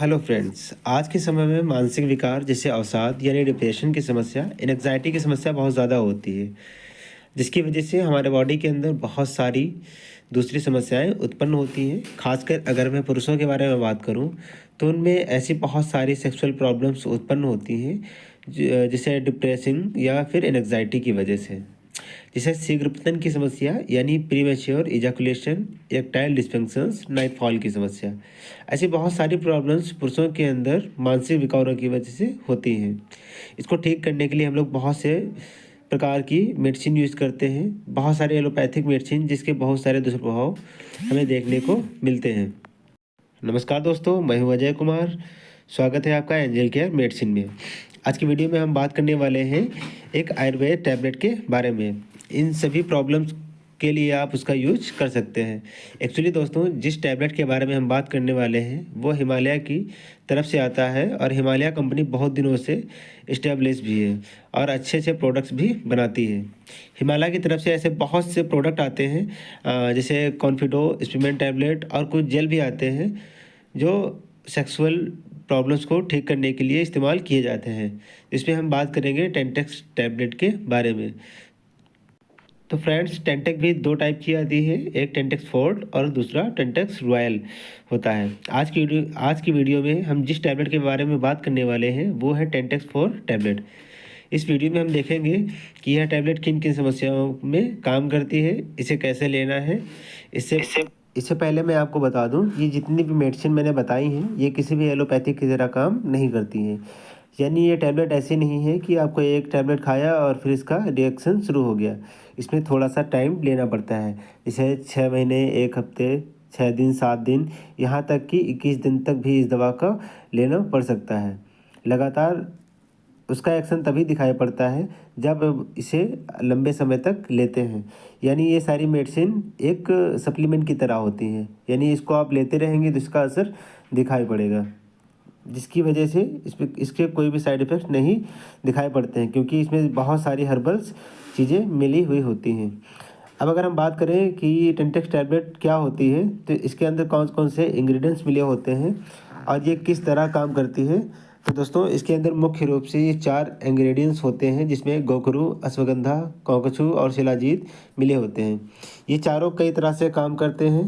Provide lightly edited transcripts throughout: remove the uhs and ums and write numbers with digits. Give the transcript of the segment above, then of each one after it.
Hello friends, आज के समय में मानसिक विकार जैसे अवसाद यानी डिप्रेशन की समस्या, एंग्जाइटी की समस्या बहुत ज़्यादा होती है, जिसकी वजह से हमारे बॉडी के अंदर बहुत सारी दूसरी समस्याएं उत्पन्न होती हैं। खासकर अगर मैं पुरुषों के बारे में बात करूं, तो उनमें ऐसी बहुत सारी सेक्सुअल प्रॉब्लम्स उत्पन्न होती हैं जैसे डिप्रेसिंग या फिर एंग्जाइटी की वजह से। जैसे शीघ्र पतन की समस्या यानी premature ejaculation, erectile dysfunctions, night fall की समस्या। ऐसी बहुत सारी प्रॉब्लम्स पुरुषों के अंदर मानसिक विकारों की वजह से होती हैं। इसको ठीक करने के लिए हम लोग बहुत से प्रकार की मेडिसिन यूज़ करते हैं, बहुत सारे एलोपैथिक मेडिसिन जिसके बहुत सारे दुष्प्रभाव हमें देखने को मिलते हैं। नमस्कार दोस्तों, मैं हूं अजय कुमार। स्वागत है आपका एंजल केयर मेडिसिन में। आज की वीडियो में हम बात करने वाले हैं एक आयुर्वेद टैबलेट के बारे में। इन सभी प्रॉब्लम्स के लिए आप उसका यूज कर सकते हैं। एक्चुअली दोस्तों, जिस टैबलेट के बारे में हम बात करने वाले हैं वो हिमालय की तरफ से आता है, और हिमालय कंपनी बहुत दिनों से इस्टेब्लिश भी है और अच्छे अच्छे प्रोडक्ट्स भी बनाती है। हिमालय की तरफ से ऐसे बहुत से प्रोडक्ट आते हैं, जैसे कॉन्फिडो, स्पीमेंट टैबलेट और कुछ जेल भी आते हैं जो सेक्सुअल प्रॉब्लम्स को ठीक करने के लिए इस्तेमाल किए जाते हैं। इसमें हम बात करेंगे टेंटेक्स टैबलेट के बारे में। तो फ्रेंड्स, टेंटेक भी दो टाइप की आती है, एक टेंटेक्स फोर्ट और दूसरा टेंटेक्स रॉयल होता है। आज की वीडियो में हम जिस टैबलेट के बारे में बात करने वाले हैं वो है टेंटेक्स फोर टैबलेट। इस वीडियो में हम देखेंगे कि यह टैबलेट किन किन समस्याओं में काम करती है, इसे कैसे लेना है। इससे पहले मैं आपको बता दूं, ये जितनी भी मेडिसिन मैंने बताई हैं ये किसी भी एलोपैथिक की तरह काम नहीं करती हैं। यानी ये टैबलेट ऐसी नहीं है कि आपको एक टैबलेट खाया और फिर इसका रिएक्शन शुरू हो गया। इसमें थोड़ा सा टाइम लेना पड़ता है, जैसे 6 महीने, 1 हफ्ते, 6 दिन, 7 दिन, यहाँ तक कि 21 दिन तक भी इस दवा का लेना पड़ सकता है। लगातार उसका एक्शन तभी दिखाई पड़ता है जब इसे लंबे समय तक लेते हैं। यानी ये सारी मेडिसिन एक सप्लीमेंट की तरह होती हैं, यानी इसको आप लेते रहेंगे तो इसका असर दिखाई पड़ेगा, जिसकी वजह से इसके कोई भी साइड इफ़ेक्ट नहीं दिखाई पड़ते हैं, क्योंकि इसमें बहुत सारी हर्बल्स चीज़ें मिली हुई होती हैं। अब अगर हम बात करें कि टेंटेक्स टैबलेट क्या होती है, तो इसके अंदर कौन कौन से इंग्रेडिएंट्स मिले होते हैं और ये किस तरह काम करती है। तो दोस्तों, इसके अंदर मुख्य रूप से ये 4 इंग्रेडिएंट्स होते हैं, जिसमें गोखरू, अश्वगंधा, कौकछू और शिलाजीत मिले होते हैं। ये चारों कई तरह से काम करते हैं।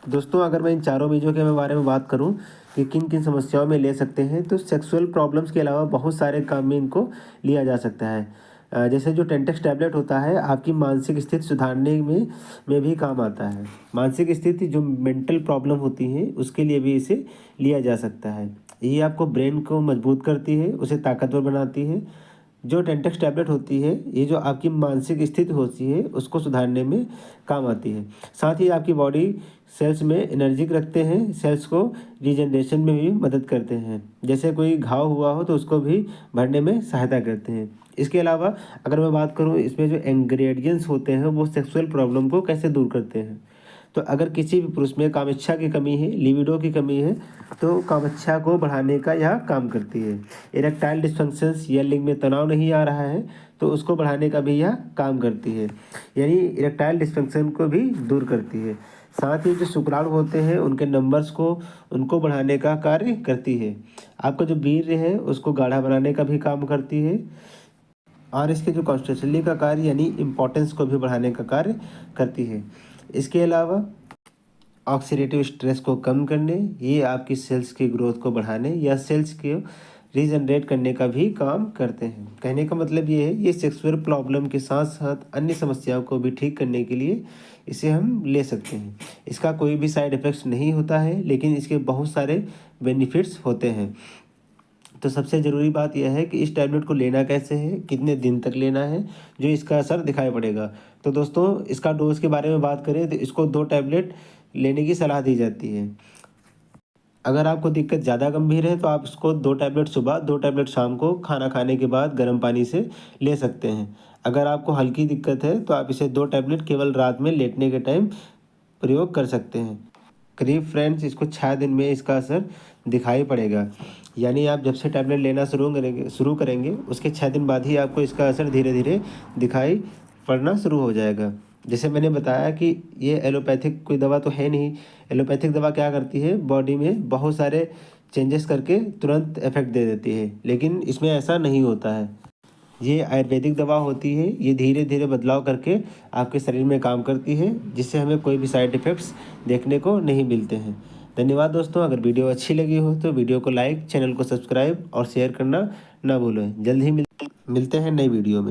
दोस्तों, अगर मैं इन चारों बीजों के बारे में बात करूं कि किन किन समस्याओं में ले सकते हैं, तो सेक्सुअल प्रॉब्लम्स के अलावा बहुत सारे काम में इनको लिया जा सकता है। जैसे जो टेंटेक्स टैबलेट होता है आपकी मानसिक स्थिति सुधारने में भी काम आता है। मानसिक स्थिति जो मेंटल प्रॉब्लम होती है उसके लिए भी इसे लिया जा सकता है। ये आपको ब्रेन को मजबूत करती है, उसे ताकतवर बनाती है। जो टेंटेक्स टैबलेट होती है ये जो आपकी मानसिक स्थिति होती है उसको सुधारने में काम आती है। साथ ही आपकी बॉडी सेल्स में एनर्जिक रखते हैं, सेल्स को रीजनरेशन में भी मदद करते हैं। जैसे कोई घाव हुआ हो तो उसको भी भरने में सहायता करते हैं। इसके अलावा अगर मैं बात करूँ, इसमें जो इंग्रेडिएंट्स होते हैं वो सेक्सुअल प्रॉब्लम को कैसे दूर करते हैं। तो अगर किसी भी पुरुष में कामेच्छा की कमी है, लिबिडो की कमी है, तो कामेच्छा को बढ़ाने का यह काम करती है। इरेक्टाइल डिस्फंक्शंस या लिंग में तनाव नहीं आ रहा है तो उसको बढ़ाने का भी यह काम करती है, यानी इरेक्टाइल डिस्फंक्शन को भी दूर करती है। साथ ही जो शुक्राणु होते हैं उनके नंबर्स को उनको बढ़ाने का कार्य करती है। आपका जो वीर्य है उसको गाढ़ा बनाने का भी काम करती है, और इसके जो कॉन्स्टेंटली का कार्य यानी इम्पोर्टेंस को भी बढ़ाने का कार्य करती है। इसके अलावा ऑक्सीडेटिव स्ट्रेस को कम करने, ये आपकी सेल्स की ग्रोथ को बढ़ाने या सेल्स के रीजनरेट करने का भी काम करते हैं। कहने का मतलब ये है, ये सेक्सुअल प्रॉब्लम के साथ साथ अन्य समस्याओं को भी ठीक करने के लिए इसे हम ले सकते हैं। इसका कोई भी साइड इफ़ेक्ट्स नहीं होता है, लेकिन इसके बहुत सारे बेनिफिट्स होते हैं। तो सबसे ज़रूरी बात यह है कि इस टैबलेट को लेना कैसे है, कितने दिन तक लेना है, जो इसका असर दिखाई पड़ेगा। तो दोस्तों, इसका डोज के बारे में बात करें तो इसको 2 टैबलेट लेने की सलाह दी जाती है। अगर आपको दिक्कत ज़्यादा गंभीर है तो आप इसको 2 टैबलेट सुबह, 2 टैबलेट शाम को खाना खाने के बाद गर्म पानी से ले सकते हैं। अगर आपको हल्की दिक्कत है तो आप इसे 2 टैबलेट केवल रात में लेटने के टाइम प्रयोग कर सकते हैं। करीब फ्रेंड्स, इसको 6 दिन में इसका असर दिखाई पड़ेगा। यानी आप जब से टैबलेट लेना शुरू करेंगे उसके 6 दिन बाद ही आपको इसका असर धीरे धीरे दिखाई पड़ना शुरू हो जाएगा। जैसे मैंने बताया कि ये एलोपैथिक कोई दवा तो है नहीं। एलोपैथिक दवा क्या करती है, बॉडी में बहुत सारे चेंजेस करके तुरंत इफेक्ट दे देती है, लेकिन इसमें ऐसा नहीं होता है। ये आयुर्वेदिक दवा होती है, ये धीरे धीरे बदलाव करके आपके शरीर में काम करती है, जिससे हमें कोई भी साइड इफ़ेक्ट्स देखने को नहीं मिलते हैं। धन्यवाद दोस्तों। अगर वीडियो अच्छी लगी हो तो वीडियो को लाइक, चैनल को सब्सक्राइब और शेयर करना ना भूलें। जल्द ही मिलते हैं नई वीडियो में।